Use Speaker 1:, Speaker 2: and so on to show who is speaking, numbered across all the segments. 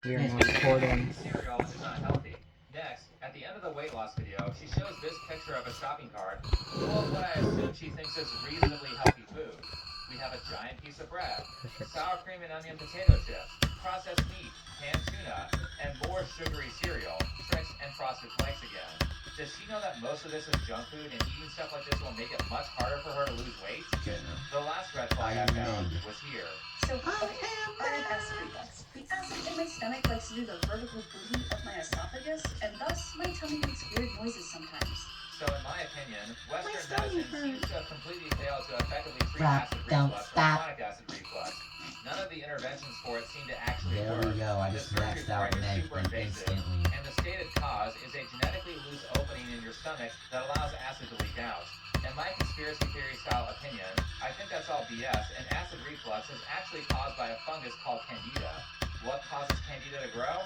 Speaker 1: We are not recording.
Speaker 2: Cereal is not healthy. Next, at the end of the weight loss video, she shows this picture of a shopping cart full of what I assume she thinks is reasonably healthy food. We have a giant piece of bread,
Speaker 1: Perfect.
Speaker 2: sour cream and onion potato chips, processed meat, canned tuna, and more sugary cereal, Trix and Frosted Flakes again. Does she know that most of this is junk food and eating stuff like this will make it much harder for her to lose weight? The last red flag I found was here.
Speaker 3: So, okay, I have acid reflux. The acid in my stomach likes to do the vertical booty of my esophagus, and thus my tummy makes weird noises sometimes.
Speaker 2: So in my opinion, Western medicine seems to have completely failed to effectively treat
Speaker 4: Stop,
Speaker 2: acid
Speaker 4: don't
Speaker 2: reflux or
Speaker 4: stop.
Speaker 2: chronic acid reflux. None of the interventions for it seem to actually
Speaker 4: There
Speaker 2: work.
Speaker 4: we go, I
Speaker 2: The
Speaker 4: just
Speaker 2: surgery
Speaker 4: maxed out
Speaker 2: part is
Speaker 4: Meg
Speaker 2: super
Speaker 4: and
Speaker 2: invasive,
Speaker 4: instantly.
Speaker 2: and the stated cause is a genetically loose opening in your stomach that allows acid to leak out. In my conspiracy theory style opinion, I think that's all BS, and acid reflux is actually caused by a fungus called Candida. What causes Candida to grow?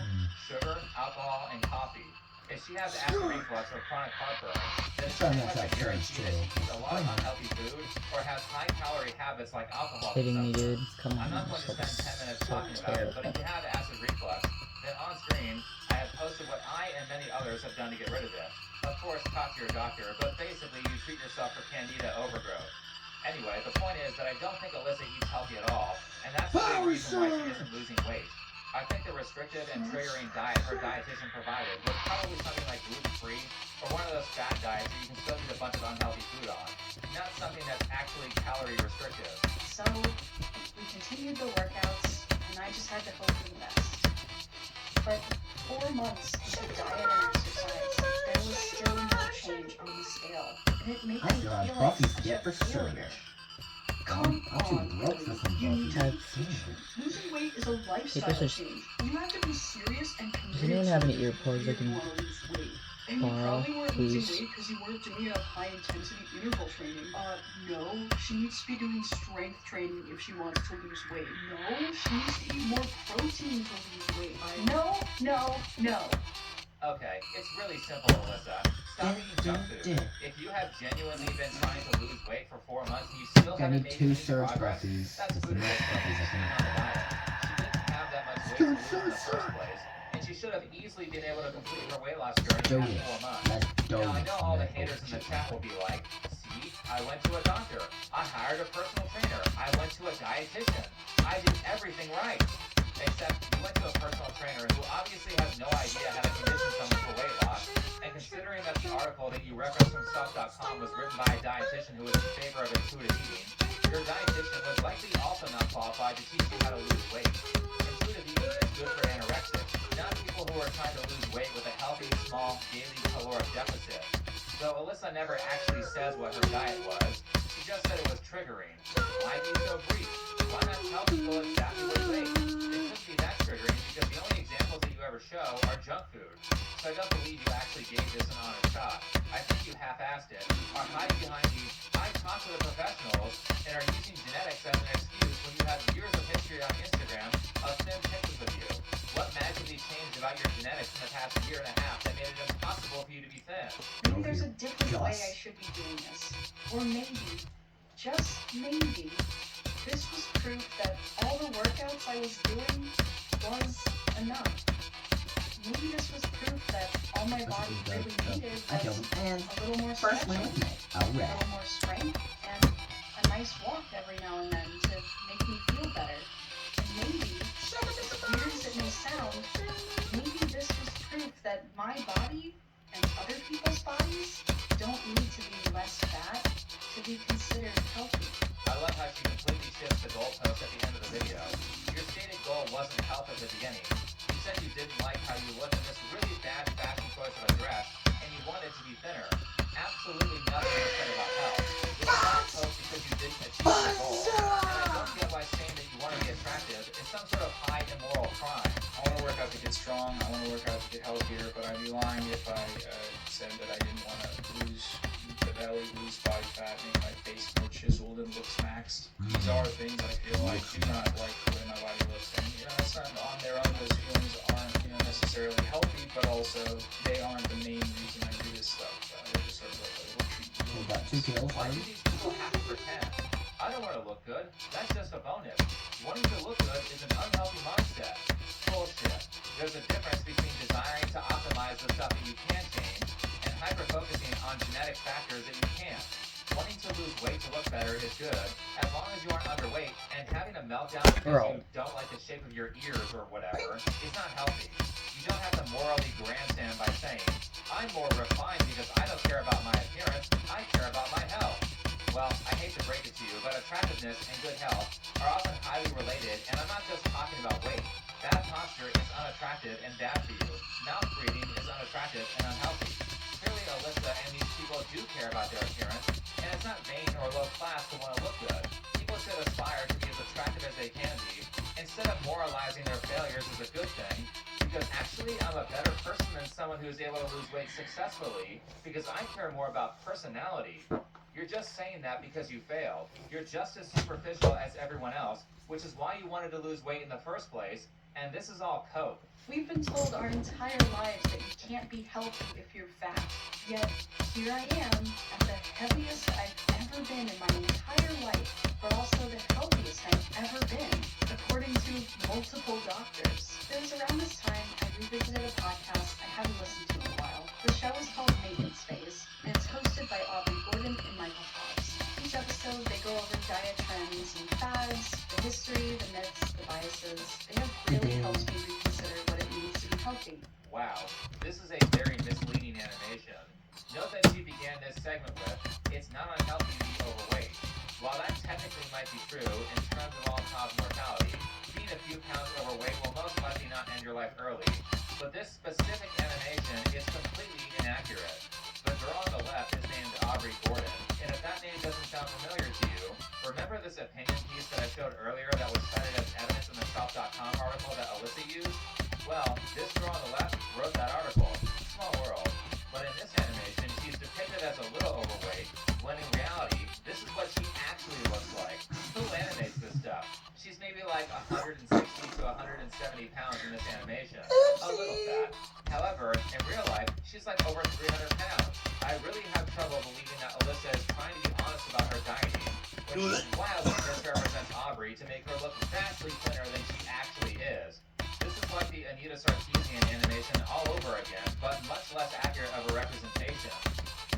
Speaker 2: Sugar, alcohol, and coffee. If she has acid reflux or chronic heartburn, then it's
Speaker 4: Sorry,
Speaker 2: pretty
Speaker 4: that's
Speaker 2: much a
Speaker 4: like
Speaker 2: guarantee that she eats a lot of unhealthy food or has high-calorie habits like alcohol
Speaker 1: Kidding me,
Speaker 2: consumption.
Speaker 1: dude. Come
Speaker 2: I'm
Speaker 1: on.
Speaker 2: not going to
Speaker 1: This
Speaker 2: spend 10 minutes
Speaker 1: so
Speaker 2: talking about it, but if
Speaker 1: terrible.
Speaker 2: you have acid reflux, then on screen, I have posted what I and many others have done to get rid of it. Of course, talk to your doctor, but basically you treat yourself for Candida overgrowth. Anyway, the point is that I don't think Alyssa eats healthy at all, and that's the big reason why she isn't losing weight. I think the restrictive and triggering diet her dietitian provided was probably something like gluten-free or one of those fat diets that you can still eat a bunch of unhealthy food on, not something that's actually calorie restrictive.
Speaker 3: So, we continued the workouts, and I just had to hope for the best. But 4 months into diet and exercise, there was still no change on the scale, and it made
Speaker 4: I
Speaker 3: me
Speaker 4: still have
Speaker 3: feel like
Speaker 4: Buffy
Speaker 3: such
Speaker 4: skip
Speaker 3: a
Speaker 4: for sure.
Speaker 3: failure. Come
Speaker 4: I'm too
Speaker 3: on,
Speaker 4: broke for some
Speaker 3: you need to
Speaker 4: Buffy.
Speaker 3: be patient. Losing weight is a lifestyle
Speaker 1: Hey,
Speaker 3: change. You have to be serious and committed.
Speaker 1: Does anyone have any
Speaker 3: to it
Speaker 1: earplugs
Speaker 3: if
Speaker 1: I
Speaker 3: you
Speaker 1: can
Speaker 3: want to lose weight. And you
Speaker 1: borrow,
Speaker 3: probably weren't
Speaker 1: please?
Speaker 3: losing weight because you weren't doing enough high-intensity interval training. No. She needs to be doing strength training if she wants to lose weight. No, she needs to eat more protein to lose weight. No.
Speaker 2: Okay, it's really simple, Alyssa. Stop eating junk food. If you have genuinely been trying to lose weight for 4 months and you still
Speaker 4: I
Speaker 2: haven't
Speaker 4: need
Speaker 2: made
Speaker 4: 2
Speaker 2: any
Speaker 4: surge
Speaker 2: progress,
Speaker 4: Buffys.
Speaker 2: that's
Speaker 4: It's the
Speaker 2: food
Speaker 4: next
Speaker 2: addiction
Speaker 4: Buffys I
Speaker 2: and she's
Speaker 4: think.
Speaker 2: on a diet. She didn't have that much weight to lose in the first place, and she should have easily been able to complete her weight loss journey in 4 months.
Speaker 4: Let's
Speaker 2: Now, I
Speaker 4: donate
Speaker 2: know all the haters in the chat will be like, see, I went to a doctor, I hired a personal trainer, I went to a dietitian, I did everything right. Except you went to a personal trainer who obviously has no idea how to condition someone for weight loss, and considering that the article that you referenced from Self.com was written by a dietitian who is in favor of intuitive eating, your dietitian was likely also not qualified to teach you how to lose weight. Intuitive eating is good for anorexics, not people who are trying to lose weight with a healthy, small, daily caloric deficit. Though Alyssa never actually says what her diet was, she just said it was triggering. Why be so brief? Why not tell people exactly what you ate? It couldn't be that triggering because the only examples that you ever show are junk food. So I don't believe you actually gave this an honest shot. I think you half-assed it, are hiding behind the I talked to the professionals and are using genetics as an excuse when you have years of history on Instagram of thin pictures of you. What magically changed about your genetics in the past year and a half that made it impossible for you to be thin?
Speaker 3: Maybe there's a different way I should be doing this. Or maybe, just maybe, this was proof that all the workouts I was doing was enough. Maybe this was proof that all my body really needed
Speaker 4: I killed
Speaker 3: was
Speaker 4: him. And
Speaker 3: a little more
Speaker 4: first
Speaker 3: stretching,
Speaker 4: win.
Speaker 3: a
Speaker 4: Alright.
Speaker 3: little more strength, and a nice walk every now and then to make me feel better. And maybe, as weird as it may sound, maybe this was proof that my body and other people's bodies don't need to be less fat to be considered healthy.
Speaker 2: I love how she completely shifts the goalpost at the end of the video. Your stated goal wasn't health at the beginning. You said you didn't like how you looked in this really bad fashion choice of a dress, and you wanted to be thinner. Absolutely nothing was said about health. It was not a post because you didn't achieve your goal. And I don't get why saying that you want to be attractive is some sort of high immoral crime.
Speaker 5: I want to work out to get strong, I want to work out to get healthier, but I'd be lying if I said that I didn't want to lose the belly, lose body fat, make my face more chiseled and looks maxed. These are things I feel I do not like the way my body looks, and it's not on their own. Those feelings aren't necessarily healthy, but also they aren't the main reason I do this stuff. They're just sort of like a little treat.
Speaker 4: We got 2 kills.
Speaker 2: Why do these people have to pretend? I don't want to look good. That's just a bonus. Wanting to look good is an unhealthy mindset. Bullshit. There's a difference between desiring to optimize the stuff that you can change and hyper-focusing on genetic factors that you can't. Wanting to lose weight to look better is good, as long as you aren't underweight, and having a meltdown because you don't like the shape of your ears or whatever is not healthy. You don't have to morally grandstand by saying, I'm more refined because I don't care about my appearance, I care about my health. Well, I hate to break it to you, but attractiveness and good health are often highly related, and I'm not just talking about weight. Bad posture is unattractive and bad for you. Mouth breathing is unattractive and unhealthy. Clearly, Alyssa and these people do care about their appearance, and it's not vain or low class to want to look good. People should aspire to be as attractive as they can be, instead of moralizing their failures as a good thing, because actually I'm a better person than someone who is able to lose weight successfully, because I care more about personality. You're just saying that because you failed. You're just as superficial as everyone else, which is why you wanted to lose weight in the first place, and this is all cope.
Speaker 3: We've been told our entire lives that you can't be healthy if you're fat. Yet, here I am, at the heaviest I've ever been in my entire life, but also the healthiest I've ever been, according to multiple doctors. It was around this time I revisited a podcast I hadn't listened to in a while. The show is called Maintenance Phase, and it's hosted by Aubrey Gordon and Michael Hobbs. Each episode, they go over diet trends and fads, the history, the myths, the biases. They have really helped me reconsider what it means to be healthy.
Speaker 2: Wow, this is a very misleading animation. Note that she began this segment with, it's not unhealthy to be overweight. While that technically might be true in terms of all-cause mortality, being a few pounds overweight will most likely not end your life early. But this specific animation is completely inaccurate. The girl on the left is named Aubrey Gordon, and if that name doesn't sound familiar to you, remember this opinion piece that I showed earlier that was cited as evidence in the Self.com article that Alyssa used? Well, this girl on the left wrote that article. Small world. But in this animation, she's depicted as a little overweight, when in reality, this is what she actually looks like. Who animates this stuff? She's maybe like 160 to 170 pounds in this animation. A little fat. However, in real life, she's like over 300 pounds. I really have trouble believing that Alyssa is trying to be honest about her dieting, when she wildly misrepresents Aubrey to make her look vastly thinner than she actually is. This is like the Anita Sarkeesian animation all over again, but much less accurate of a representation.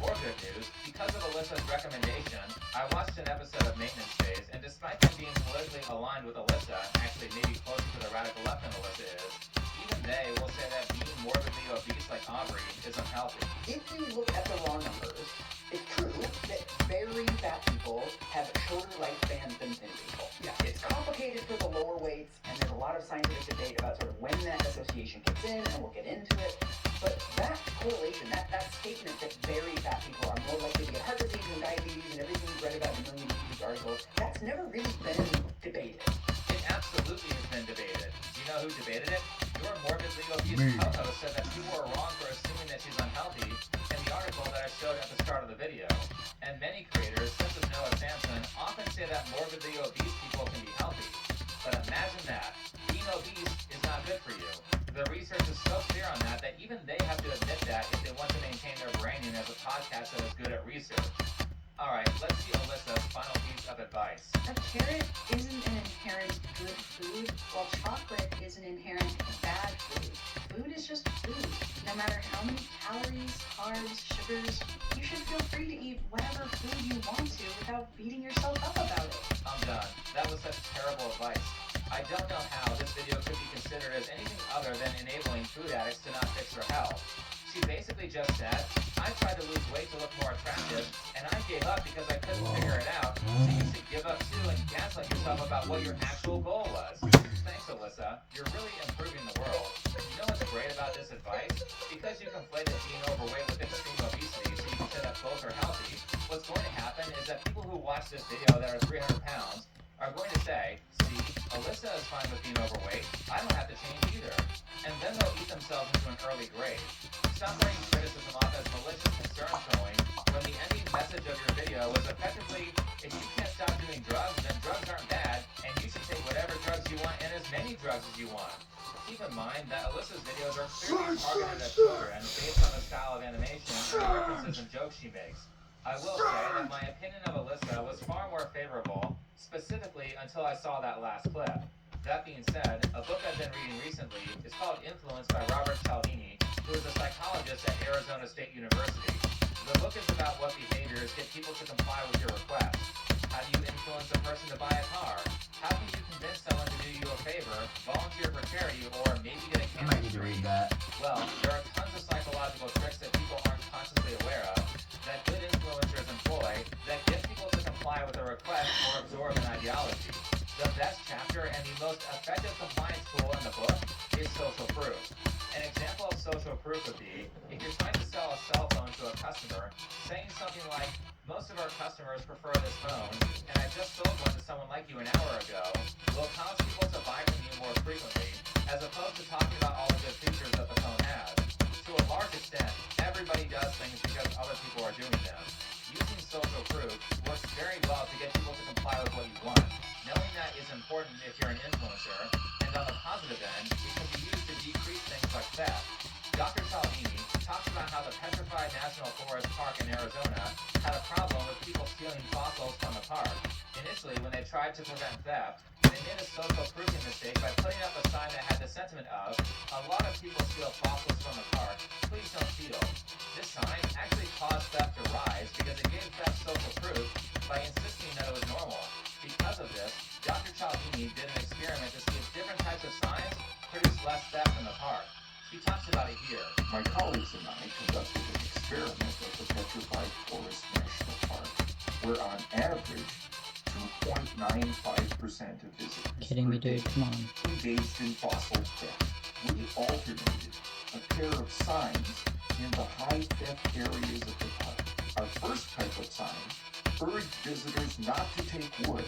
Speaker 2: More good news, because of Alyssa's recommendation, I watched an episode of Maintenance Phase, and despite them being politically aligned with Alyssa, actually maybe closer to the radical left than Alyssa is, even they will say that being morbidly obese like Aubrey is unhealthy.
Speaker 1: If you look at the raw numbers, it's true that very fat people have shorter lifespans than thin people. Yeah, it's complicated for the lower weights, and there's a lot of scientific debate about sort of when that association kicks in, and we'll get into it. But that correlation, that statement that very fat people are more likely to get heart disease and diabetes and everything you've read about in a million news articles, that's never really been debated.
Speaker 2: It absolutely has been debated. Do you know who debated it? Your morbidly obese co-host said that people are wrong for assuming that she's unhealthy in the article that I showed at the start of the video. And many creators, such as Noah Samson, often say that morbidly obese people can be healthy. But imagine that. Being obese is not good for you. The research is so clear on that that even they have to admit that if they want to maintain their branding as a podcast that is good at research. Alright, let's see Alyssa's final piece of advice.
Speaker 3: A carrot isn't an inherent good food, while chocolate is an inherent bad food. Food is just food. No matter how many calories, carbs, sugars, you should feel free to eat whatever food you want to without beating yourself up about it.
Speaker 2: I'm done. That was such terrible advice. I don't know how this video could be considered as anything other than enabling food addicts to not fix their health. She basically just said, I tried to lose weight to look more attractive, and I gave up because I couldn't figure it out, so you should give up too and gaslight yourself about what your actual goal was. Thanks, Alyssa. You're really improving the world. You know what's great about this advice? Because you conflated being overweight with extreme obesity, so you can say that both are healthy, what's going to happen is that people who watch this video that are 300 pounds are going to say, see, Alyssa is fine with being overweight, I don't have to change either. And then they'll eat themselves into an early grave. Stop writing criticism off as malicious concern throwing when the ending message of your video was effectively, if you can't stop doing drugs, then drugs aren't bad, and you should take whatever drugs you want and as many drugs as you want. Keep in mind that Alyssa's videos are clearly targeted at children based on the style of animation and the references and jokes she makes. I will say that my opinion of Alyssa was far more favorable, specifically until I saw that last clip. That being said, a book I've been reading recently is called Influence by Robert Cialdini, who is a psychologist at Arizona State University. The book is about what behaviors get people to comply with your requests. How do you influence a person to buy a car? How can you convince someone to do you a favor, volunteer for charity, or maybe get a
Speaker 4: I might need to read that.
Speaker 2: Well, there are tons of psychological tricks that people aren't consciously aware of, that good influencers employ, that get people to comply with a request or absorb an ideology. The best chapter and the most effective compliance tool in the book is social proof. An example of social proof would be, if you're trying to sell a cell phone to a customer, saying something like, most of our customers prefer this phone, and I just sold one to someone like you an hour ago, will cause people to buy from you more frequently, as opposed to talking about all the good features that the phone has. To a large extent, everybody does things because other people are doing them. Using social proof works very well to get people to comply with what you want. Knowing that is important if you're an influencer, and on the positive end, it can be used to decrease things like theft. Dr. Cialdini talks about how the Petrified National Forest Park in Arizona had a problem with people stealing fossils from the park. Initially, when they tried to prevent theft, they made a social proofing mistake by putting up a sign that had the sentiment of, a lot of people steal fossils from the park, please don't steal. This sign actually caused theft to rise because it gave theft social proof by insisting that it was normal. Because of this, Dr. Cialdini did an experiment to see if different types of signs produce less theft in the park. He talks about it here.
Speaker 6: My colleagues and I conducted an experiment at the Petrified Forest National Park, where on average, 2.95% of visitors
Speaker 7: Kidding me, dude? Come on.
Speaker 6: engaged in fossil theft. We alternated a pair of signs in the high theft areas of the park. Our first type of sign urged visitors not to take wood,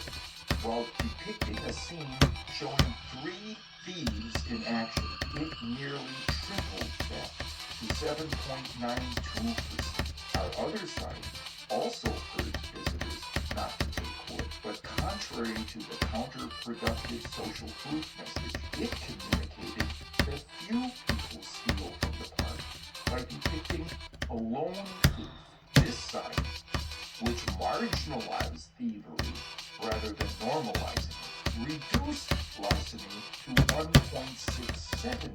Speaker 6: while depicting a scene showing 3 thieves in action. It nearly tripled theft to 7.92%. Our other sign also urged visitors not to take wood, but contrary to the counterproductive social proof message, it communicated that few people steal from the park by depicting a lone thief. This sign, which marginalized thievery rather than normalizing it, reduced larceny to 1.67%.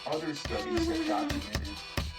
Speaker 6: Other studies have documented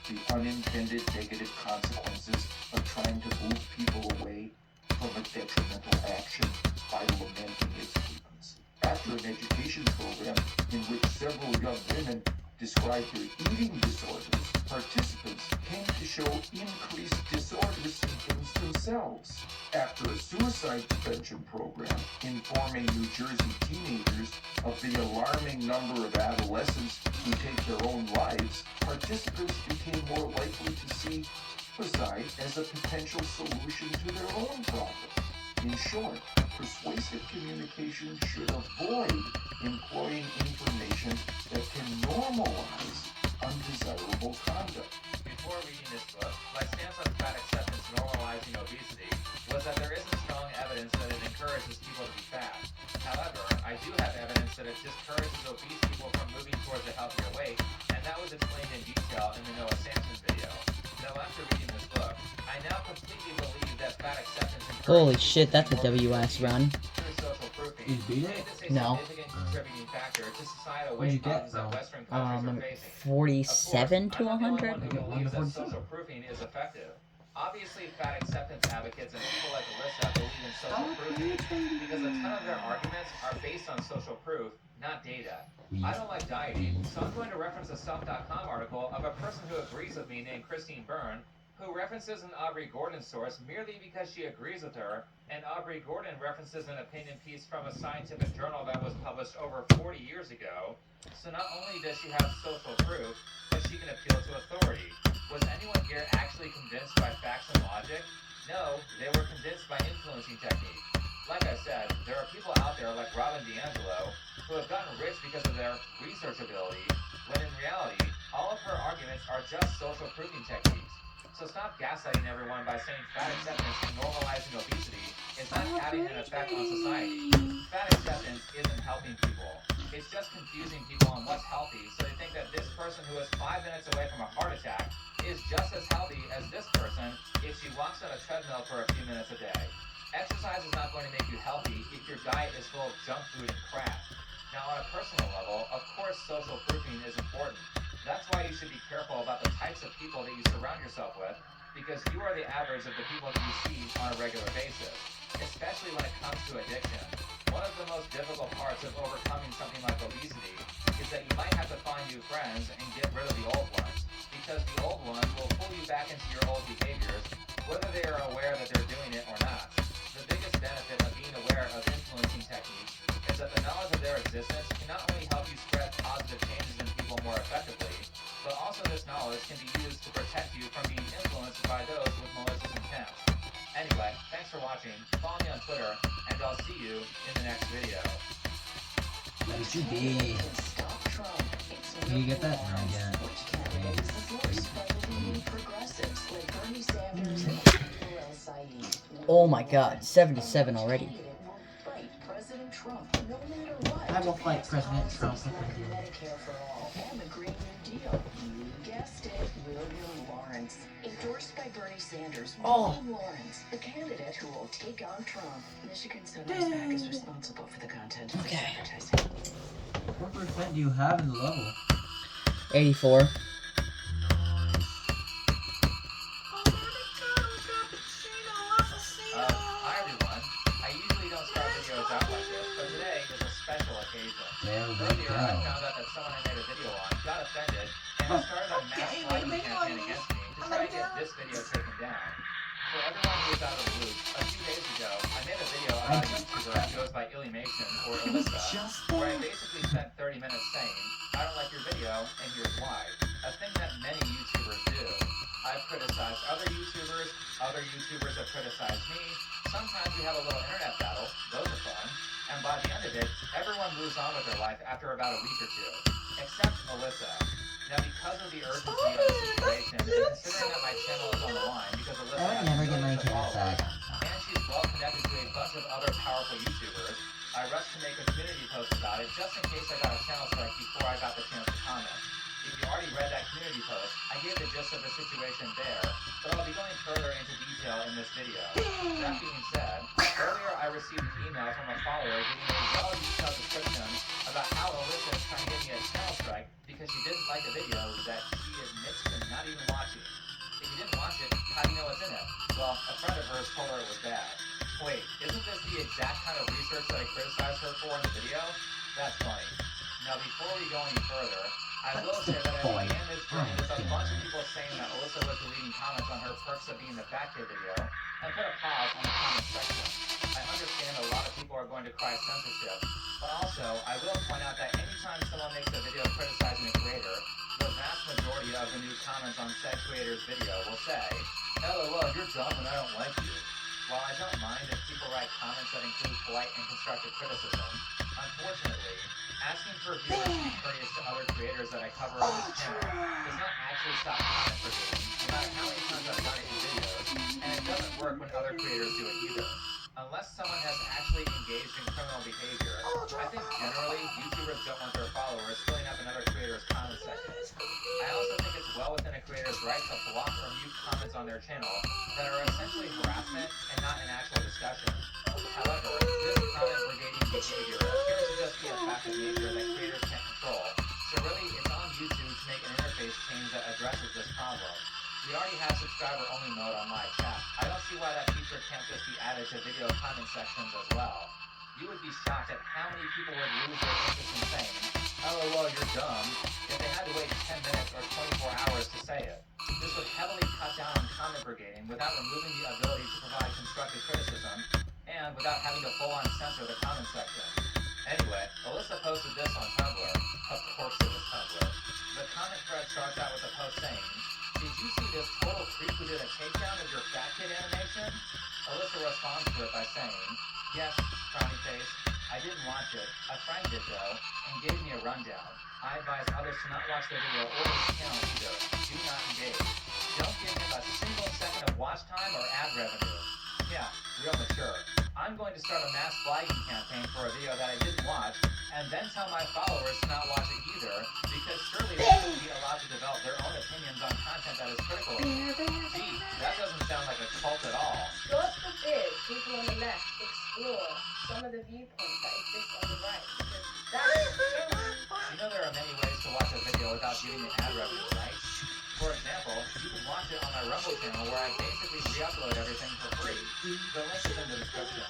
Speaker 6: the unintended negative consequences of trying to move people away from a detrimental action by lamenting its frequency. After an education program in which several young women described their eating disorders, participants came to show increased disorder symptoms themselves. After a suicide prevention program informing New Jersey teenagers of the alarming number of adolescents who take their own lives, participants became more likely to see suicide as a potential solution to their own problems. In short, persuasive communication should avoid employing information that can normalize undesirable conduct.
Speaker 2: Before reading this book, my stance on fat acceptance normalizing obesity was that there isn't strong evidence that it encourages people to be fat. However, I do have evidence that it discourages obese people from moving towards a healthier weight, and that was explained in detail in the Noah Samson video. Now, after reading this book, I now completely believe that fat acceptance encourages
Speaker 7: Holy shit, that's a WS run.
Speaker 2: through social proofing.
Speaker 4: You beat
Speaker 2: Made
Speaker 4: it?
Speaker 2: this a
Speaker 7: No.
Speaker 2: significant contributing factor to societal
Speaker 4: What'd you
Speaker 2: weight
Speaker 4: get,
Speaker 2: problems that
Speaker 4: bro?
Speaker 2: Western countries are facing.
Speaker 7: 47 to
Speaker 2: Of course, I'm not the
Speaker 7: 100?
Speaker 2: only one who believes that social proofing is effective. Obviously, fat acceptance advocates and people like Alyssa believe in social proofing because a ton of their arguments are based on social proof, not data. I don't like dieting, so I'm going to reference a Self.com article of a person who agrees with me named Christine Byrne, who references an Aubrey Gordon source merely because she agrees with her, and Aubrey Gordon references an opinion piece from a scientific journal that was published over 40 years ago. So not only does she have social proof, but she can appeal to authority. Was anyone here actually convinced by facts and logic? No, they were convinced by influencing technique. Like I said, there are people out there like Robin DiAngelo who have gotten rich because of their research ability, when in reality, all of her arguments are just social proofing techniques. So stop gaslighting everyone by saying fat acceptance and normalizing obesity is not having an effect on society. Fat acceptance isn't helping people. It's just confusing people on what's healthy, so they think that this person who is 5 minutes away from a heart attack is just as healthy as this person if she walks on a treadmill for a few minutes a day. Exercise is not going to make you healthy if your diet is full of junk food and crap. Now, on a personal level, of course, social proofing is important. That's why you should be careful about the types of people that you surround yourself with, because you are the average of the people that you see on a regular basis, especially when it comes to addiction. One of the most difficult parts of overcoming something like obesity is that you might have to find new friends and get rid of the old ones, because the old ones will pull you back into your old behaviors, whether they are aware that they're doing it or not. The biggest benefit of being aware of influencing techniques is that the knowledge of their existence can not only help you spread positive changes in people more effectively, but also this knowledge can be used to protect you from being influenced by those with malicious intent. Anyway, thanks for watching. Follow me on Twitter, and I'll see you in the next video.
Speaker 4: What you did. Do you get that? No, I get
Speaker 7: Oh my god, 77 already.
Speaker 4: I will fight President Trump if I do.
Speaker 1: Medicare for all and the Green New Deal. You guessed it, William Lawrence. Endorsed by Bernie Sanders, William Lawrence, the candidate who will take on Trump. Michigan Sunrise PAC is responsible for the content of this advertising.
Speaker 4: What percent do you have in the level?
Speaker 7: 84.
Speaker 2: Hi everyone. I usually don't start videos out like this, but today is a special occasion.
Speaker 4: There we
Speaker 2: Earlier, I
Speaker 4: go.
Speaker 2: found out that someone I made a video on got offended and started a mass fighting campaign against me to try to get this video taken down. For everyone who is out of the loop, a few days ago, I made a video about a YouTuber who goes by Illymation or Alyssa, where I basically spent 30 minutes saying, I don't like your video, and here's why. A thing that many YouTubers do. I've criticized other YouTubers have criticized me. Sometimes we have a little internet battle, those are fun. And by the end of it, everyone moves on with their life after about a week or two. Except Alyssa. Now because of the urgency of the situation, and considering that my channel is on the line, because Alyssa
Speaker 4: I would
Speaker 2: has
Speaker 4: never get my
Speaker 2: millions of
Speaker 4: channel
Speaker 2: followers,
Speaker 4: back.
Speaker 2: and she's well connected to a bunch of other powerful YouTubers, I rushed to make a community post about it just in case I got a channel strike before I got the chance to comment. If you already read that community post, I gave the gist of the situation there, but I'll be going further into detail in this video. That being said, earlier I received an email from a follower giving a well-detailed description about how Alyssa is trying to get me a channel strike because she didn't like a video that she admits to not even watching. If you didn't watch it, how do you know what's in it? Well, a friend of hers told her it was bad. Wait, isn't this the exact kind of research that I criticized her for in the video? That's funny. Now, before we go any further, I will say that I began this journey with a bunch of people saying that Alyssa was deleting comments on her Perks of Being the Fat Kid video, and put a pause on the comment section. I understand a lot of people are going to cry censorship, but also, I will point out that anytime someone makes a video criticizing a creator, the vast majority of the new comments on said creator's video will say, LOL, you're dumb and I don't like you. While I don't mind if people write comments that include polite and constructive criticism, unfortunately, asking for viewers to be courteous to other creators that I cover on this channel does not actually stop comment brigade, no matter how many times I've done it in videos, and it doesn't work when other creators do it either. Unless someone has actually engaged in criminal behavior, I think generally YouTubers don't want their followers filling up another creator's comment section. I also think it's well within a creator's right to block or mute comments on their channel that are essentially harassment and not an actual discussion. However, this comment brigading behavior appears to just be a fact of nature that creators can't control, so really it's on YouTube to make an interface change that addresses this problem. We already have subscriber-only mode on live chat. I don't see why that feature can't just be added to video comment sections as well. You would be shocked at how many people would lose their interest in saying, LOL, you're dumb, if they had to wait 10 minutes or 24 hours to say it. This would heavily cut down on comment brigading without removing the ability to provide constructive criticism, and without having to full-on censor the comment section. Anyway, Alyssa posted this on Tumblr. Of course it was Tumblr. The comment thread starts out with a post saying, did you see this total creep who did a takedown of your Fat Kid animation? Alyssa responds to it by saying, yes, frowny face, I didn't watch it. A friend did though, and gave me a rundown. I advise others to not watch the video or his channel either. Do not engage. Don't give him a single second of watch time or ad revenue. Yeah, real mature. I'm going to start a mass flagging campaign for a video that I didn't watch, and then tell my followers to not watch it either, because surely they shouldn't be allowed to develop their own opinions on content that is critical of me. Gee, that doesn't sound like a cult at all.
Speaker 8: God forbid people on the left explore some of the viewpoints that exist on the right, because that is
Speaker 2: getting the ad revenue, right? For example, you can watch it on my Rumble channel where I basically re-upload everything for free. The link is in the description.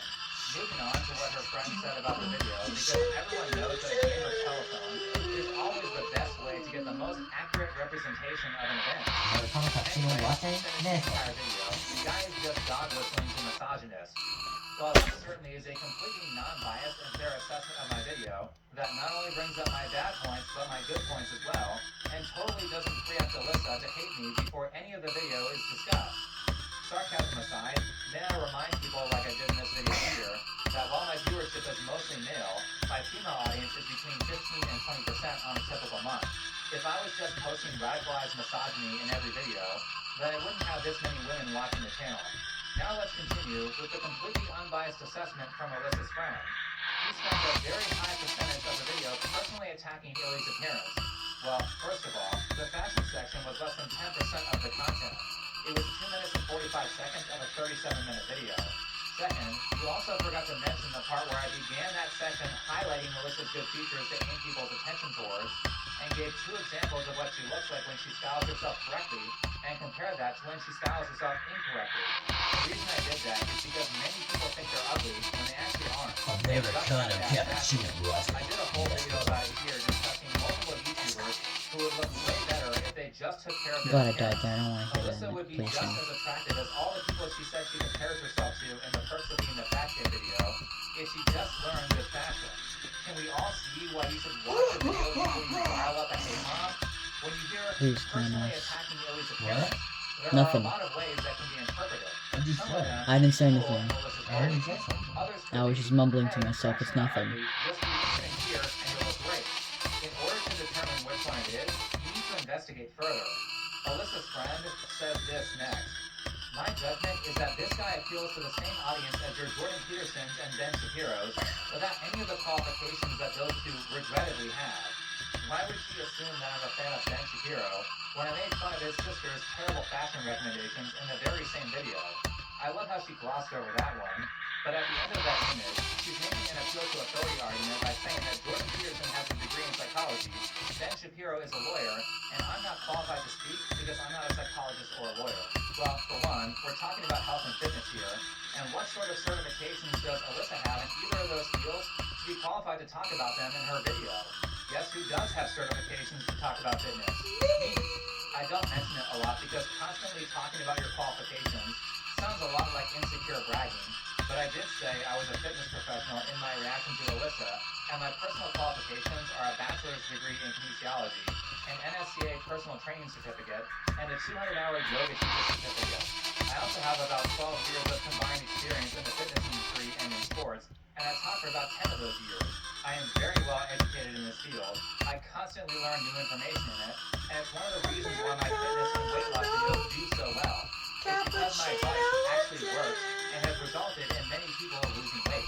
Speaker 2: Moving on to what her friend said about the video, because everyone knows that a gamer's telephone is always the best way to get the most accurate representation of an event. Anyway, finish the entire video. The guy is just dog whistling to misogynist. While this certainly is a completely non-biased and fair assessment of my video, that not only brings up my bad points, but my good points as well, and totally doesn't preempt Alyssa to hate me before any of the video is discussed. Sarcasm aside, may I remind people, like I did in this video here, that while my viewership is mostly male, my female audience is between 15 and 20% on a typical month. If I was just posting radicalized misogyny in every video, then I wouldn't have this many women watching the channel. Now let's continue with the completely unbiased assessment from Alyssa's friend. He spent a very high percentage of the video personally attacking Illy's appearance. Well, first of all, the fashion section was less than 10% of the content. It was 2 minutes and 45 seconds of a 37-minute video. Second, you also forgot to mention the part where I began that section highlighting Alyssa's good features to aim people's attention towards, and gave 2 examples of what she looks like when she styles herself correctly, and compared that to when she styles herself incorrectly. The reason I did that is because many people think they're ugly when they actually aren't.
Speaker 4: They were kind of cappuccino.
Speaker 2: I did a whole video about it here discussing multiple YouTubers who would look way better if they just took care of their
Speaker 7: Glad I died
Speaker 2: appearance.
Speaker 7: there. I don't want to hear
Speaker 2: Alyssa
Speaker 7: that.
Speaker 2: would be
Speaker 7: Please
Speaker 2: just
Speaker 7: don't.
Speaker 2: as attractive as all the people she said she compares herself to in the Perks of Being the Fat Kid video if she just learned good fashion. Can we all see why you should watch the video before you rile up a hate mob? When you hear
Speaker 7: Please,
Speaker 2: personally
Speaker 7: Thanos.
Speaker 2: attacking Illy's appearance, there
Speaker 7: Nothing.
Speaker 2: are a lot of ways that can be interpreted.
Speaker 4: What'd you
Speaker 2: Some
Speaker 4: say?
Speaker 2: of them
Speaker 7: I didn't say
Speaker 2: equal
Speaker 7: anything.
Speaker 2: Alyssa's
Speaker 4: I already
Speaker 2: goals.
Speaker 4: said something.
Speaker 2: Others could
Speaker 7: I was
Speaker 2: be,
Speaker 7: just mumbling to
Speaker 2: "Hey,
Speaker 7: myself, it's
Speaker 2: fraction
Speaker 7: nothing."
Speaker 2: ugly, just be sitting here and you'll look great." In order to determine which one it is, you need to investigate further. Alyssa's friend says this next. My judgment is that this guy appeals to the same audience as your Jordan Petersons and Ben Shapiro's without any of the qualifications that those two regrettably have. Why would she assume that I'm a fan of Ben Shapiro when I made fun of his sister's terrible fashion recommendations in the very same video? I love how she glossed over that one, but at the end of that image, she's making an appeal to authority argument by saying that Jordan Peterson has a degree in psychology, Ben Shapiro is a lawyer, and I'm not qualified to speak because I'm not a psychologist or a lawyer. Well, for one, we're talking about health and fitness here, and what sort of certifications does Alyssa have in either of those fields to be qualified to talk about them in her video? Guess who does have certifications to talk about fitness? Me. I don't mention it a lot because constantly talking about your qualifications sounds a lot like insecure bragging, but I did say I was a fitness professional in my reaction to Alyssa, and my personal qualifications are a bachelor's degree in kinesiology, an NSCA personal training certificate, and a 200-hour yoga teacher certificate. I also have about 12 years of combined experience in the fitness industry and in sports, and I've taught for about 10 of those years. I am very well educated in this field. I constantly learn new information in it, and it's one of the reasons why my fitness and weight loss videos do so well. It's because my advice actually works and has resulted in many people losing weight.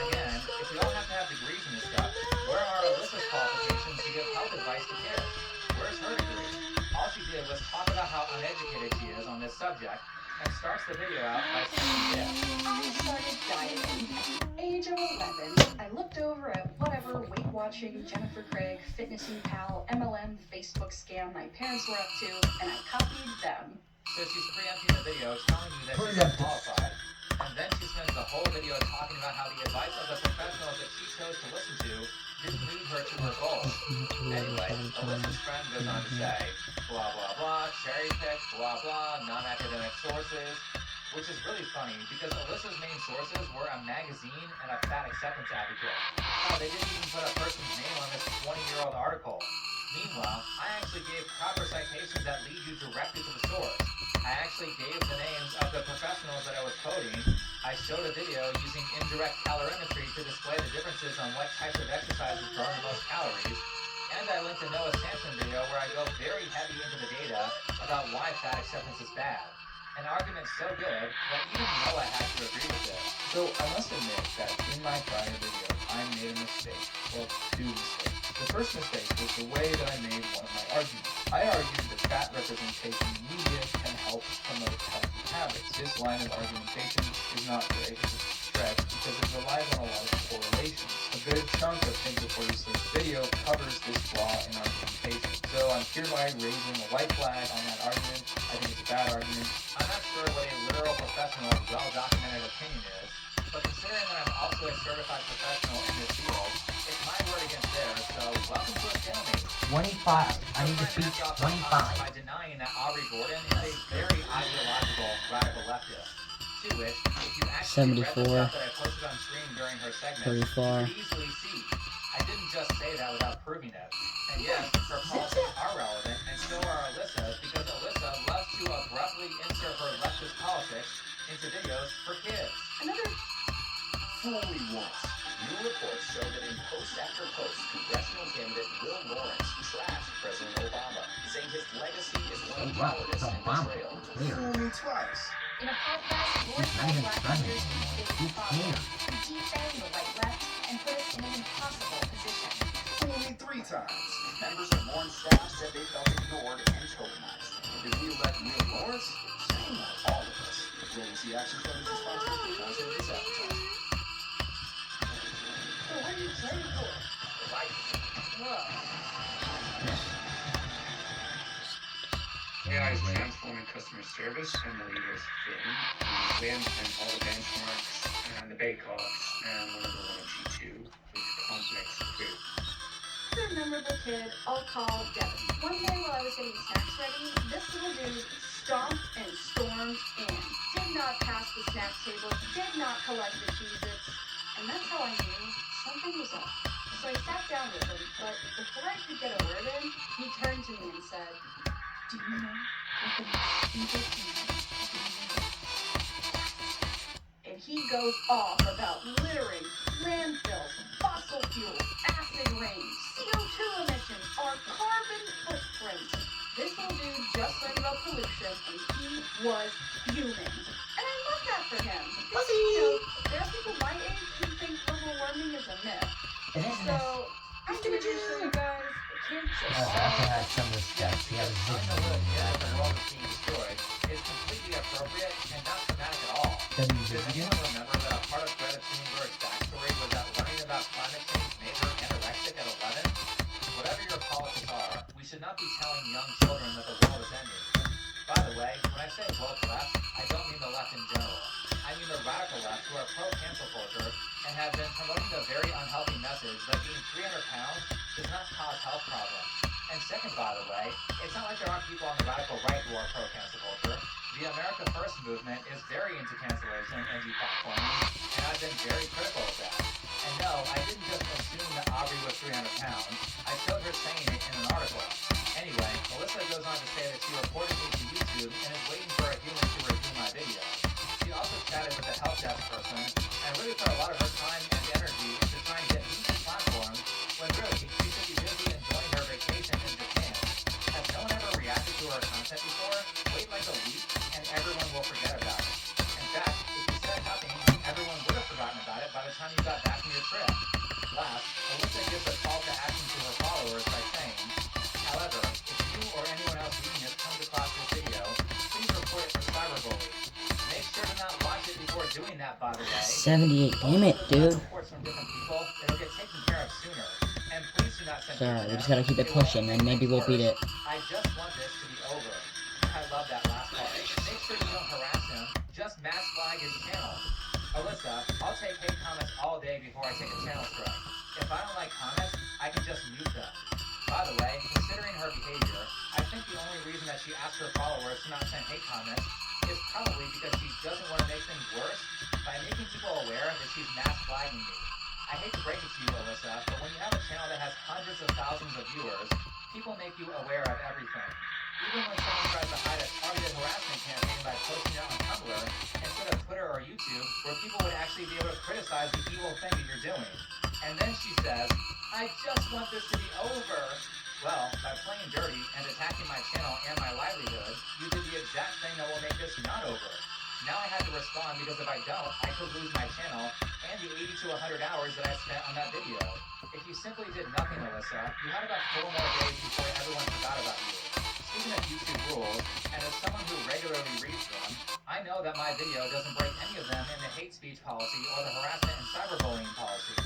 Speaker 2: Again, if we all have to have degrees in this stuff, where are Alyssa's qualifications to give health advice to kids? Where's her degree? All she did was talk about how uneducated she is on this subject, and starts the video out by saying this.
Speaker 3: I started dieting at the age of 11. I looked over at whatever Weight Watching, Jennifer Craig, Fitnessing Pal, MLM, Facebook scam my parents were up to, and I copied them.
Speaker 2: So she's preempting the video, telling you that she's unqualified, and then she spends the whole video talking about how the advice of the professionals that she chose to listen to didn't lead her to her goals. Anyway, Alyssa's friend goes on to say, blah blah blah, cherry pick, blah blah, non-academic sources, which is really funny because Alyssa's main sources were a magazine and a fat acceptance advocate. How they didn't even put a person's name on this 20-year-old article. Meanwhile, I actually gave proper citations that lead you directly to the source. I actually gave the names of the professionals that I was quoting. I showed a video using indirect calorimetry to display the differences on what types of exercises burn the most calories. And I linked a Noah Samson video where I go very heavy into the data about why fat acceptance is bad. An argument so good that even Noah had to agree with it.
Speaker 5: So I must admit that in my prior video, I made a mistake. Well, 2 mistakes. The first mistake was the way that I made one of my arguments. I argued that fat representation in media can help promote healthy habits. This line of argumentation is not great as a stretch because it relies on a lot of correlations. A good chunk of Pinterest video covers this flaw in argumentation. So So I'm hereby raising a white flag on that argument. I think it's a bad argument.
Speaker 2: I'm not sure what a literal professional, well-documented opinion is, but considering that I'm also a certified professional in this field, it's my word against theirs, so welcome to a stalemate.
Speaker 4: 25. I need to beat 25.
Speaker 2: By denying that Aubrey Gordon is a very ideological radical leftist. To which, if you actually read the
Speaker 7: 74.
Speaker 2: stuff that I posted on stream during her segment,
Speaker 7: Pretty far.
Speaker 2: you could easily see. I didn't just say that without proving it. And yes, her politics are relevant, and so are Alyssa's, because Alyssa loves to abruptly insert her leftist politics into videos for kids.
Speaker 3: Another
Speaker 1: Fool me once. New reports show that in post after post, congressional candidate Will Lawrence trashed President Obama, saying his legacy is one of cowardice and betrayal.
Speaker 6: Fool me twice.
Speaker 3: in a podcast, Lawrence
Speaker 4: not even
Speaker 3: Black
Speaker 4: funny.
Speaker 3: leaders
Speaker 4: Who cares?
Speaker 3: who defend the white left and put us in an impossible position.
Speaker 6: Fool me 3 times.
Speaker 1: Members of Lawrence staff said they felt ignored and tokenized.
Speaker 6: If we elect Will Lawrence, shame on all of us. Will we see action from his responsibility towards him this advertising?
Speaker 3: So what are you playing for?
Speaker 8: AI is transforming customer service, and the leader is Finn. Win and all the benchmarks and the bake-offs, and one of the 1 of G2 with complex food.
Speaker 3: I remember the kid I'll call Devin. One day while I was getting snacks ready, this little dude stomped and stormed in. Did not pass the snack table, did not collect the Cheez-Its, and that's how I knew something was up. So I sat down with him, but before I could get a word in, he turned to me and said, "Do you know what the most evil thing is?" And he goes off about littering, landfills, fossil fuels, acid rain, CO2 emissions, our carbon footprint. This little dude just learned about pollution, and he was fuming. And I love that for him. Because, you know, there are people my age who think global warming is a myth.
Speaker 4: It isn't.
Speaker 3: So, I'm gonna just show you guys the kids
Speaker 4: I have to have some respect. He has a
Speaker 2: Telling
Speaker 4: zip
Speaker 2: a little kid that the
Speaker 4: in
Speaker 2: world is being destroyed is completely appropriate and not traumatic at all.
Speaker 4: the
Speaker 2: Does anyone remember that a part of Greta Thunberg's backstory was that learning about climate change made her anorexic at 11? Whatever your politics are, we should not be telling young children that the world is ending. By the way, when I say woke left, I don't mean the left in general. I mean the radical left who are pro-cancel culture and have been promoting a very unhealthy message that being 300 pounds does not cause health problems. And second, by the way, it's not like there aren't people on the radical right who are pro-cancel culture. The America First movement is very into cancellation and deplatforming, and I've been very critical of that. And no, I didn't just assume that Aubrey was 300 pounds. I showed her saying it in an article. Anyway, Melissa goes on to say that she reported me to YouTube and is waiting for a human to review my video. She also chatted with a help desk person and really put a lot of her time and energy into trying to get me deplatformed when really she should be busy enjoying her vacation in Japan. Has no one ever reacted to her content before? Wait like a week and everyone will forget about it. In fact, if you said nothing, everyone would have forgotten about it by the time you got back from your trip. Last, Alyssa gives a call to action to her followers by saying, however, if you or anyone else reading this comes across this video, please report it for cyberbullying. Make sure to not watch it before doing that, by the way.
Speaker 7: 78. Damn it, dude.
Speaker 2: Reports from different people, it'll get taken care of sooner. And please do not send
Speaker 7: Sorry,
Speaker 2: me
Speaker 7: we just gotta keep it pushing, and maybe we'll beat it.
Speaker 2: I just want this to be over. I love that last part. Make sure you don't harass him. Just mass flag his channel. Alyssa, I'll take hate comments all day before I take a channel strike. If I don't like comments, I can just mute them. By the way, considering her behavior, I think the only reason that she asked her followers to not send hate comments is probably because she doesn't want to make things worse by making people aware that she's mass flagging me. I hate to break it to you, Alyssa, but when you have a channel that has hundreds of thousands of viewers, people make you aware of everything. Even when someone tries to hide a targeted harassment campaign by posting it on Tumblr instead of Twitter or YouTube, where people would actually be able to criticize the evil thing that you're doing. And then she says, I just want this to be over. Well, by playing dirty and attacking my channel and my livelihood, you did the exact thing that will make this not over. Now I had to respond because if I don't, I could lose my channel and the 80 to 100 hours that I spent on that video. If you simply did nothing, Alyssa, you had about 4 more days before everyone forgot about you. Speaking of YouTube rules, and as someone who regularly reads them, I know that my video doesn't break any of them in the hate speech policy or the harassment and cyberbullying policy.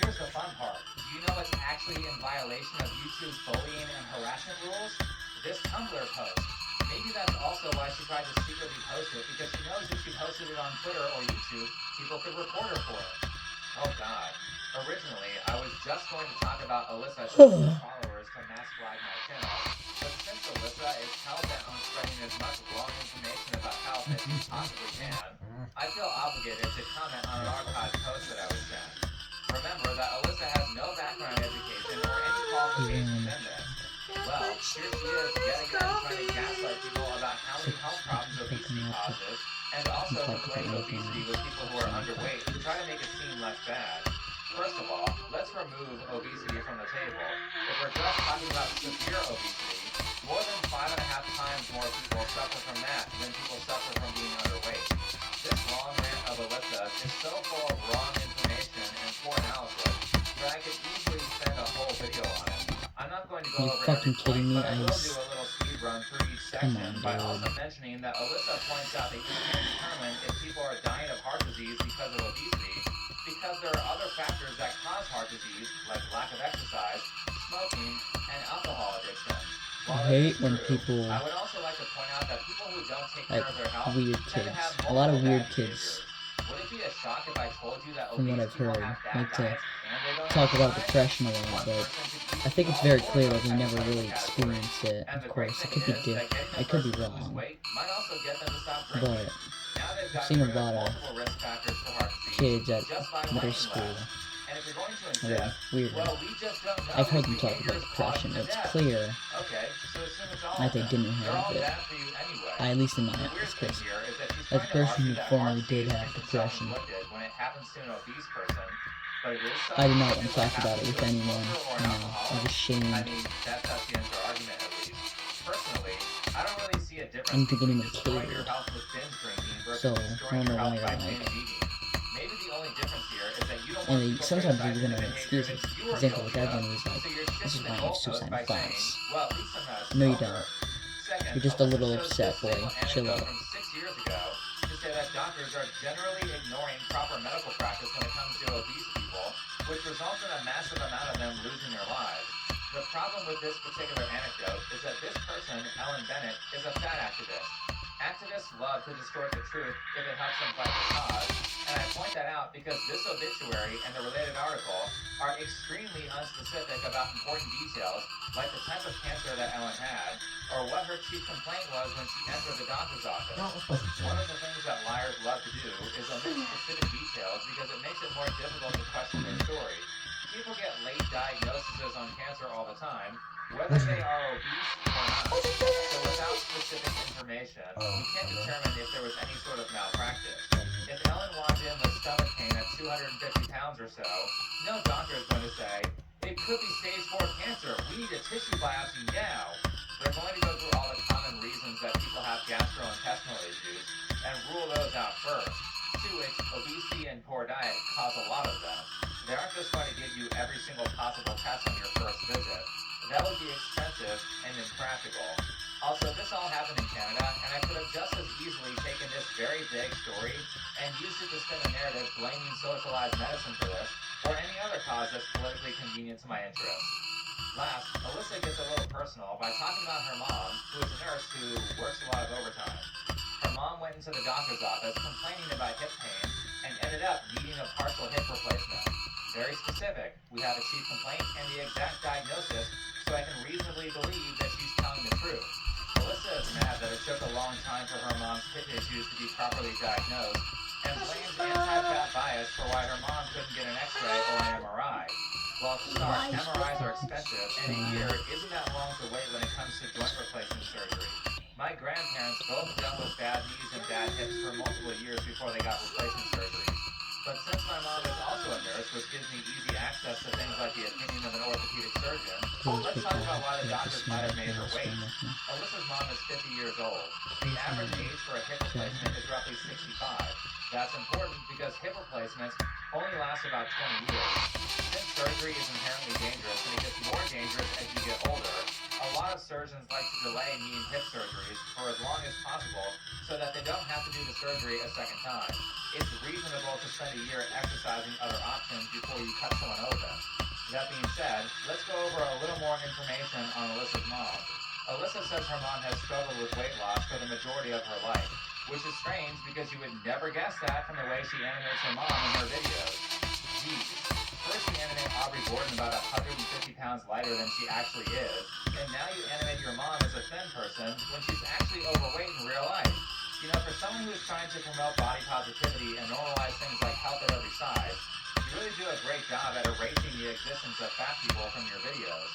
Speaker 2: Here's the fun part. Do you know what's actually in violation of YouTube's bullying and harassment rules? This Tumblr post. Maybe that's also why she tried to secretly post it, because she knows if she posted it on Twitter or YouTube, people could report her for it. Oh god. Originally, I was just going to talk about Alyssa telling her followers to mass flag my channel, but since Alyssa is hell-bent on spreading as much wrong information about health as she possibly can, I feel obligated to comment on an archived post that I was sent. Remember that Alyssa has no background education or any qualifications in this. Well, here she is yet again trying to gaslight people about how many health problems obesity causes, and also conflate obesity with people who are underweight to try to make it seem less bad. First of all, let's remove obesity from the table. If we're just talking about severe obesity, more than 5.5 times more people suffer from that than people suffer from being underweight. This long rant of Alyssa is so full of wrong information and poor analysis that I could easily spend a whole video on it. I'm not going to go
Speaker 7: You
Speaker 2: over
Speaker 7: fucking
Speaker 2: every point,
Speaker 7: kidding me?
Speaker 2: but I will
Speaker 7: I
Speaker 2: do a little speed run through each
Speaker 7: Come
Speaker 2: section
Speaker 7: on,
Speaker 2: by
Speaker 7: dude.
Speaker 2: also mentioning that Alyssa points out that you can't determine if people are dying of heart disease because of obesity, because there are other factors that cause heart disease, like lack of exercise, smoking, and alcohol addiction.
Speaker 7: I
Speaker 2: While
Speaker 7: hate
Speaker 2: this is
Speaker 7: when
Speaker 2: true,
Speaker 7: people
Speaker 2: I would also like to point out that people who don't take care
Speaker 7: like
Speaker 2: of their health
Speaker 7: weird
Speaker 2: tend to
Speaker 7: kids.
Speaker 2: have
Speaker 7: A lot of
Speaker 2: multiple
Speaker 7: weird
Speaker 2: bad
Speaker 7: kids,
Speaker 2: behaviors. Would it be a shock if I told you that
Speaker 7: from what
Speaker 2: obese
Speaker 7: I've
Speaker 2: people
Speaker 7: heard,
Speaker 2: have bad
Speaker 7: like to
Speaker 2: diets and they don't
Speaker 7: talk about
Speaker 2: exercise?
Speaker 7: depression a
Speaker 2: One
Speaker 7: lot, but
Speaker 2: person could easily
Speaker 7: I think it's
Speaker 2: fall
Speaker 7: very
Speaker 2: for
Speaker 7: clear
Speaker 2: those
Speaker 7: that we
Speaker 2: types
Speaker 7: never
Speaker 2: of
Speaker 7: really
Speaker 2: categories.
Speaker 7: experienced it.
Speaker 2: And
Speaker 7: Of
Speaker 2: the great
Speaker 7: course, it
Speaker 2: thing
Speaker 7: could be
Speaker 2: is that getting a
Speaker 7: I could be
Speaker 2: person to lose
Speaker 7: wrong,
Speaker 2: weight might also get them to stop drinking.
Speaker 7: but
Speaker 2: Now they've
Speaker 7: I've
Speaker 2: gotten
Speaker 7: seen a
Speaker 2: rid of
Speaker 7: lot of
Speaker 2: multiple risk factors for heart disease
Speaker 7: kids at
Speaker 2: just by
Speaker 7: middle
Speaker 2: weighing
Speaker 7: school,
Speaker 2: less. And if you're going to
Speaker 7: like
Speaker 2: insist,
Speaker 7: weird.
Speaker 2: well, we just don't know
Speaker 7: I've heard
Speaker 2: which
Speaker 7: them talk about
Speaker 2: behaviors cause
Speaker 7: depression.
Speaker 2: the
Speaker 7: It's
Speaker 2: death.
Speaker 7: clear
Speaker 2: Okay, so assume it's all
Speaker 7: that
Speaker 2: of
Speaker 7: they
Speaker 2: them.
Speaker 7: didn't
Speaker 2: They're all
Speaker 7: have it.
Speaker 2: bad for you anyway.
Speaker 7: At least in my
Speaker 2: The
Speaker 7: eyes,
Speaker 2: weird thing
Speaker 7: because
Speaker 2: here is that she's
Speaker 7: as a
Speaker 2: trying to
Speaker 7: person
Speaker 2: argue
Speaker 7: who
Speaker 2: that
Speaker 7: formerly
Speaker 2: heart
Speaker 7: did
Speaker 2: disease
Speaker 7: have
Speaker 2: isn't
Speaker 7: depression,
Speaker 2: self-inflicted when it happens to an obese person, but it is
Speaker 7: I did not want
Speaker 2: self-inflicted
Speaker 7: to
Speaker 2: when
Speaker 7: talk
Speaker 2: it
Speaker 7: about
Speaker 2: happens
Speaker 7: it
Speaker 2: to
Speaker 7: with
Speaker 2: a
Speaker 7: anyone.
Speaker 2: smoker or an
Speaker 7: You know, I
Speaker 2: alcoholic.
Speaker 7: was ashamed
Speaker 2: I mean, that's how she ends her argument at least. Personally, I don't really see a difference
Speaker 7: into getting
Speaker 2: between destroying your
Speaker 7: catered.
Speaker 2: health with binge drinking versus
Speaker 7: So I
Speaker 2: destroying
Speaker 7: don't know
Speaker 2: your
Speaker 7: why
Speaker 2: health
Speaker 7: you're
Speaker 2: by
Speaker 7: like.
Speaker 2: binge eating. Maybe the only difference here is that you don't
Speaker 7: And
Speaker 2: want
Speaker 7: they,
Speaker 2: people
Speaker 7: sometimes they're
Speaker 2: criticizing
Speaker 7: gonna
Speaker 2: the
Speaker 7: have
Speaker 2: behavior
Speaker 7: excuses.
Speaker 2: that you were
Speaker 7: Example, with
Speaker 2: guilty
Speaker 7: that
Speaker 2: of,
Speaker 7: one, he's like,
Speaker 2: so you're
Speaker 7: this is
Speaker 2: shifting the
Speaker 7: why you have
Speaker 2: goalpost
Speaker 7: suicidal
Speaker 2: by saying,
Speaker 7: thoughts.
Speaker 2: well, at least I'm not a
Speaker 7: No, you
Speaker 2: smoker.
Speaker 7: don't.
Speaker 2: Second,
Speaker 7: You're just a
Speaker 2: Alyssa
Speaker 7: little
Speaker 2: chose
Speaker 7: upset,
Speaker 2: this
Speaker 7: boy.
Speaker 2: single
Speaker 7: Chill
Speaker 2: anecdote
Speaker 7: out.
Speaker 2: from 6 years ago to say that doctors are generally ignoring proper medical practice when it comes to obese people, which results in a massive amount of them losing their lives. The problem with this particular anecdote is that this person, Ellen Bennett, is a fat activist. Activists love to distort the truth if it helps them fight the cause, and I point that out because this obituary and the related article are extremely unspecific about important details, like the type of cancer that Ellen had, or what her chief complaint was when she entered the doctor's office. One of the things that liars love to do is omit specific details because it makes it more difficult to question their story. People get late diagnoses on cancer all the time, whether they are obese or not. So without specific information, we can't determine if there was any sort of malpractice. If Ellen walked in with stomach pain at 250 pounds or so, no doctor is going to say, it could be stage 4 cancer, we need a tissue biopsy now. They're going to go through all the common reasons that people have gastrointestinal issues and rule those out first, to which obesity and poor diet cause a lot of them. They aren't just going to give you every single possible test on your first visit. That would be expensive and impractical. Also, this all happened in Canada, and I could have just as easily taken this very vague story and used it to spin a narrative blaming socialized medicine for this, or any other cause that's politically convenient to my interests. Last, Alyssa gets a little personal by talking about her mom, who is a nurse who works a lot of overtime. Her mom went into the doctor's office complaining about hip pain and ended up needing a partial hip replacement. Very specific. We have a chief complaint and the exact diagnosis, so I can reasonably believe that she's telling the truth. Alyssa is mad that it took a long time for her mom's hip issues to be properly diagnosed, and blames anti-fat bias for why her mom couldn't get an x-ray or an MRI. Well, to start, MRIs are expensive, and a year isn't that long to wait when it comes to joint replacement surgery. My grandparents both dealt with bad knees and bad hips for multiple years before they got replacement surgeries. But since my mom is also a nurse, which gives me easy access to things like the opinion of an orthopedic surgeon, let's talk about why the doctors might have made her wait. Alyssa's mom is 50 years old. The average age for a hip replacement is roughly 65. That's important because hip replacements only last about 20 years. Since surgery is inherently dangerous and it gets more dangerous as you get older, A lot of surgeons like to delay knee and hip surgeries for as long as possible so that they don't have to do the surgery a second time. It's reasonable to spend a year exercising other options before you cut someone open. That being said, let's go over a little more information on Alyssa's mom. Alyssa says her mom has struggled with weight loss for the majority of her life, which is strange because you would never guess that from the way she animates her mom in her videos. Geez. First you animate Aubrey Gordon about 150 pounds lighter than she actually is, and now you animate your mom as a thin person when she's actually overweight in real life. You know, for someone who is trying to promote body positivity and normalize things like health at every size, you really do a great job at erasing the existence of fat people from your videos.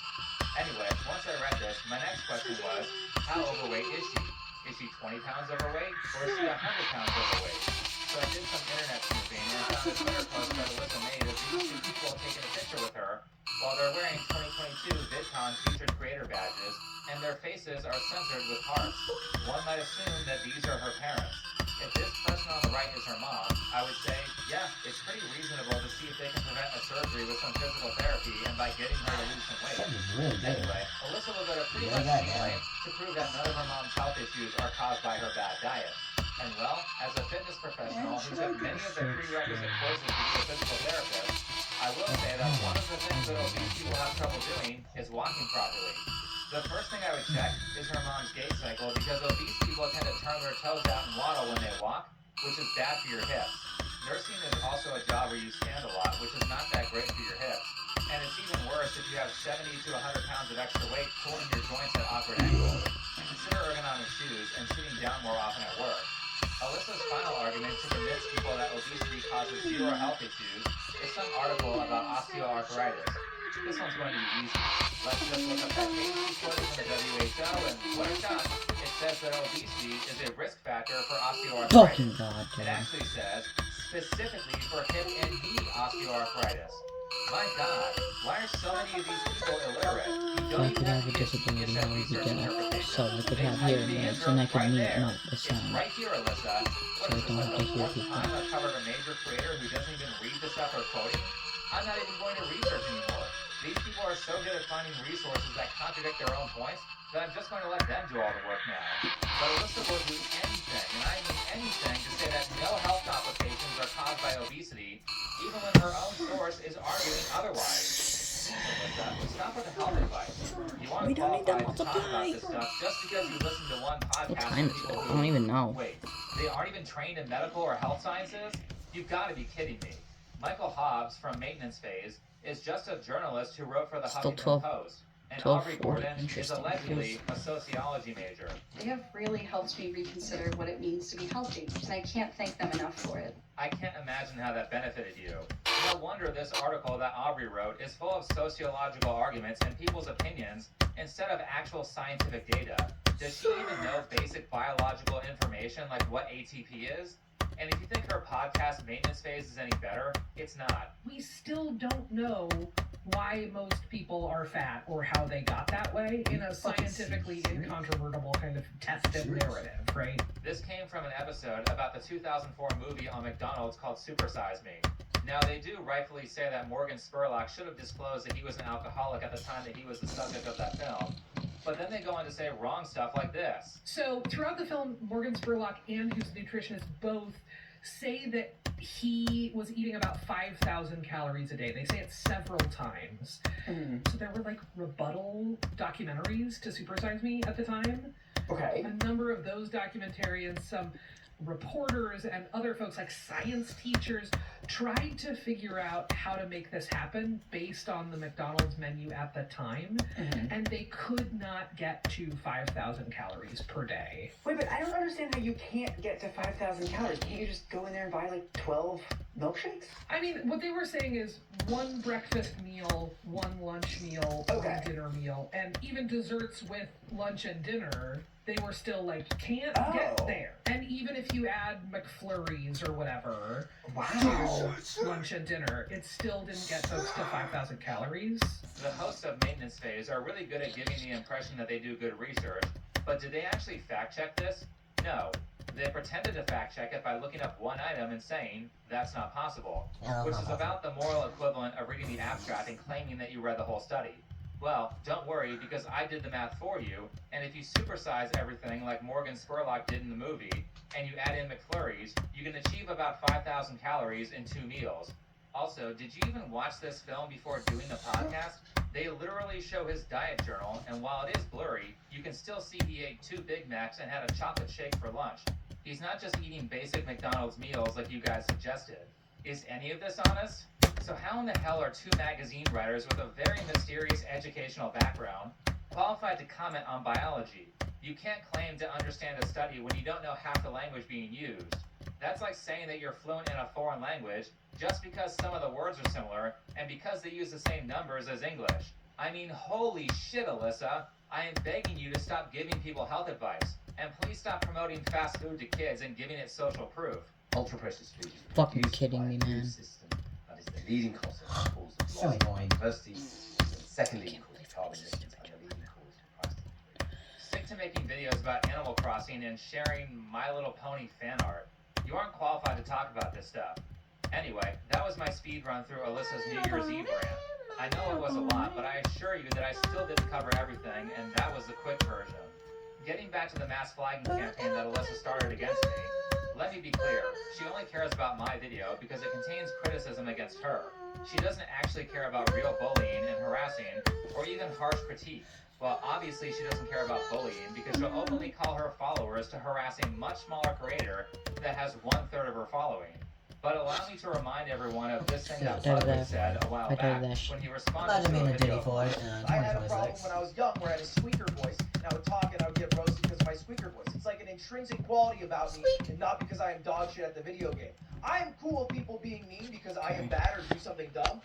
Speaker 2: Anyway, once I read this, my next question was, how overweight is she? Is she 20 pounds overweight, or is she 100 pounds overweight? So I did some internet snooping and found a Twitter post that Alyssa made of these two people taking a picture with her while they're wearing 2022 VidCon featured creator badges, and their faces are censored with hearts. One might assume that these are her parents. If this person on the right is her mom, I would say, yeah, it's pretty reasonable to see if they can prevent a surgery with some physical therapy and by getting her to lose some weight.
Speaker 4: That is really good.
Speaker 2: Anyway, Alyssa will go to pretty
Speaker 4: Yeah,
Speaker 2: much
Speaker 4: yeah,
Speaker 2: any
Speaker 4: yeah.
Speaker 2: length to prove that none of her mom's health issues are caused by her bad diet. And well, as a fitness professional who took many of the prerequisite courses to be a physical therapist, I will say that one of the things that obese people have trouble doing is walking properly. The first thing I would check is her mom's gait cycle because obese people tend to turn their toes out and waddle when they walk, which is bad for your hips. Nursing is also a job where you stand a lot, which is not that great for your hips. And it's even worse if you have 70 to 100 pounds of extra weight pulling your joints at awkward angles. Consider ergonomic shoes and sitting down more often at work. Alyssa's final argument to convince people that obesity causes zero health issues is some article about osteoarthritis. This one's going to be easy. Let's just look up that page report from the WHO, and what it's done, it says that obesity is a risk factor for osteoarthritis.
Speaker 7: Fucking god,
Speaker 2: It
Speaker 7: dude.
Speaker 2: actually says, specifically for hip and knee osteoarthritis. My god, why are so many of these people illiterate? You
Speaker 7: If
Speaker 2: don't
Speaker 7: I
Speaker 2: even
Speaker 7: could
Speaker 2: have
Speaker 7: have a
Speaker 2: to use
Speaker 7: disability,
Speaker 2: DSM
Speaker 7: how would you
Speaker 2: research
Speaker 7: get it?
Speaker 2: interpretation.
Speaker 7: So I could
Speaker 2: They
Speaker 7: have
Speaker 2: type
Speaker 7: hearing
Speaker 2: the
Speaker 7: aids
Speaker 2: answer
Speaker 7: and I could
Speaker 2: right
Speaker 7: mute
Speaker 2: there.
Speaker 7: not the
Speaker 2: It's
Speaker 7: sound.
Speaker 2: right here, Alyssa. What
Speaker 7: So
Speaker 2: is
Speaker 7: I
Speaker 2: this,
Speaker 7: don't
Speaker 2: like
Speaker 7: have
Speaker 2: the
Speaker 7: to hear
Speaker 2: fourth
Speaker 7: people.
Speaker 2: time I've covered a major creator who doesn't even read the stuff they're quoting? I'm not even going to research anymore. These people are so good at finding resources that contradict their own points that I'm just going to let them do all the work now. But Alyssa will do anything, and I mean anything, to say that no health complications are caused by obesity, even when her own source is arguing otherwise. Alyssa, stop with the health advice. You want
Speaker 7: We
Speaker 2: to
Speaker 7: don't need to
Speaker 2: qualify to talk
Speaker 7: multiply.
Speaker 2: about this stuff just because you listen to one
Speaker 7: What
Speaker 2: podcast
Speaker 7: time
Speaker 2: from
Speaker 7: is it?
Speaker 2: people
Speaker 7: I
Speaker 2: who...
Speaker 7: don't even know.
Speaker 2: Wait, they aren't even trained in medical or health sciences? You've got to be kidding me. Michael Hobbs from Maintenance Phase is just a journalist who wrote for the
Speaker 7: Still
Speaker 2: Huffington Post. And
Speaker 7: 12:40.
Speaker 2: Aubrey Gordon is
Speaker 7: Interesting.
Speaker 2: allegedly a sociology major.
Speaker 3: They have really helped me reconsider what it means to be healthy, and I can't thank them enough for it.
Speaker 2: I can't imagine how that benefited you. No wonder this article that Aubrey wrote is full of sociological arguments and people's opinions instead of actual scientific data. Does she even know basic biological information like what ATP is? And if you think her podcast Maintenance Phase is any better, it's not.
Speaker 9: We still don't know why most people are fat or how they got that way in a scientifically incontrovertible kind of tested narrative, right?
Speaker 2: This came from an episode about the 2004 movie on McDonald's called Super Size Me. Now, they do rightfully say that Morgan Spurlock should have disclosed that he was an alcoholic at the time that he was the subject of that film. But then they go on to say wrong stuff like this.
Speaker 9: So throughout the film, Morgan Spurlock and his nutritionist both say that he was eating about 5,000 calories a day. They say it several times. So there were like rebuttal documentaries to Super Size Me at the time.
Speaker 1: Okay.
Speaker 9: A number of those documentarians, some reporters and other folks like science teachers tried to figure out how to make this happen based on the McDonald's menu at the time, and they could not get to 5,000 calories per day.
Speaker 1: Wait, but I don't understand how you can't get to 5,000 calories. Can't you just go in there and buy like 12 milkshakes?
Speaker 9: I mean, what they were saying is one breakfast meal, one lunch meal, one dinner meal, and even desserts with lunch and dinner, they were still like, can't get there. And even if you add McFlurries or whatever to lunch and dinner, it still didn't get folks to 5,000 calories.
Speaker 2: The hosts of Maintenance Phase are really good at giving the impression that they do good research, but did they actually fact check this? No. They pretended to fact check it by looking up one item and saying, that's not possible, which is about the moral equivalent of reading the abstract and claiming that you read the whole study. Well, don't worry, because I did the math for you, and if you supersize everything like Morgan Spurlock did in the movie, and you add in McFlurries, you can achieve about 5,000 calories in 2 meals. Also, did you even watch this film before doing the podcast? They literally show his diet journal, and while it is blurry, you can still see he ate 2 Big Macs and had a chocolate shake for lunch. He's not just eating basic McDonald's meals like you guys suggested. Is any of this honest? So how in the hell are 2 magazine writers with a very mysterious educational background qualified to comment on biology? You can't claim to understand a study when you don't know half the language being used. That's like saying that you're fluent in a foreign language just because some of the words are similar and because they use the same numbers as English. I mean, holy shit, Alyssa. I am begging you to stop giving people health advice. And please stop promoting fast food to kids and giving it social proof.
Speaker 10: Ultra processed food is
Speaker 7: Fucking
Speaker 10: produced
Speaker 7: kidding
Speaker 10: by
Speaker 7: me,
Speaker 10: a food
Speaker 7: man.
Speaker 10: system that is the leading cause of cause of
Speaker 4: So
Speaker 10: loss
Speaker 4: annoying.
Speaker 10: of diversity, and second leading cause of carbon emissions, and the leading cause of price inflation.
Speaker 2: Stick to making videos about Animal Crossing and sharing My Little Pony fan art. You aren't qualified to talk about this stuff. Anyway, that was my speed run through Alyssa's New Year's Eve rant. I know it was a lot, but I assure you that I still didn't cover everything, and that was the quick version. Getting back to the mass flagging campaign that Alyssa started against me, let me be clear, she only cares about my video because it contains criticism against her. She doesn't actually care about real bullying and harassing, or even harsh critique. Well, obviously she doesn't care about bullying because she'll openly call her followers to harass a much smaller creator that has 1/3 of her following. But allow me to remind everyone of this thing that Ludwig said a while back when he responded
Speaker 4: Imagine
Speaker 2: to
Speaker 4: being
Speaker 2: a
Speaker 4: a Diddy
Speaker 2: video.
Speaker 4: Floyd
Speaker 11: I had a problem
Speaker 4: 2026.
Speaker 11: when I was young where I had a squeaker voice, and I would talk and I would get roasted because of my squeaker voice. It's like an intrinsic quality about me, and not because I am dog shit at the video game. I am cool with people being mean because I am bad or do something dumb.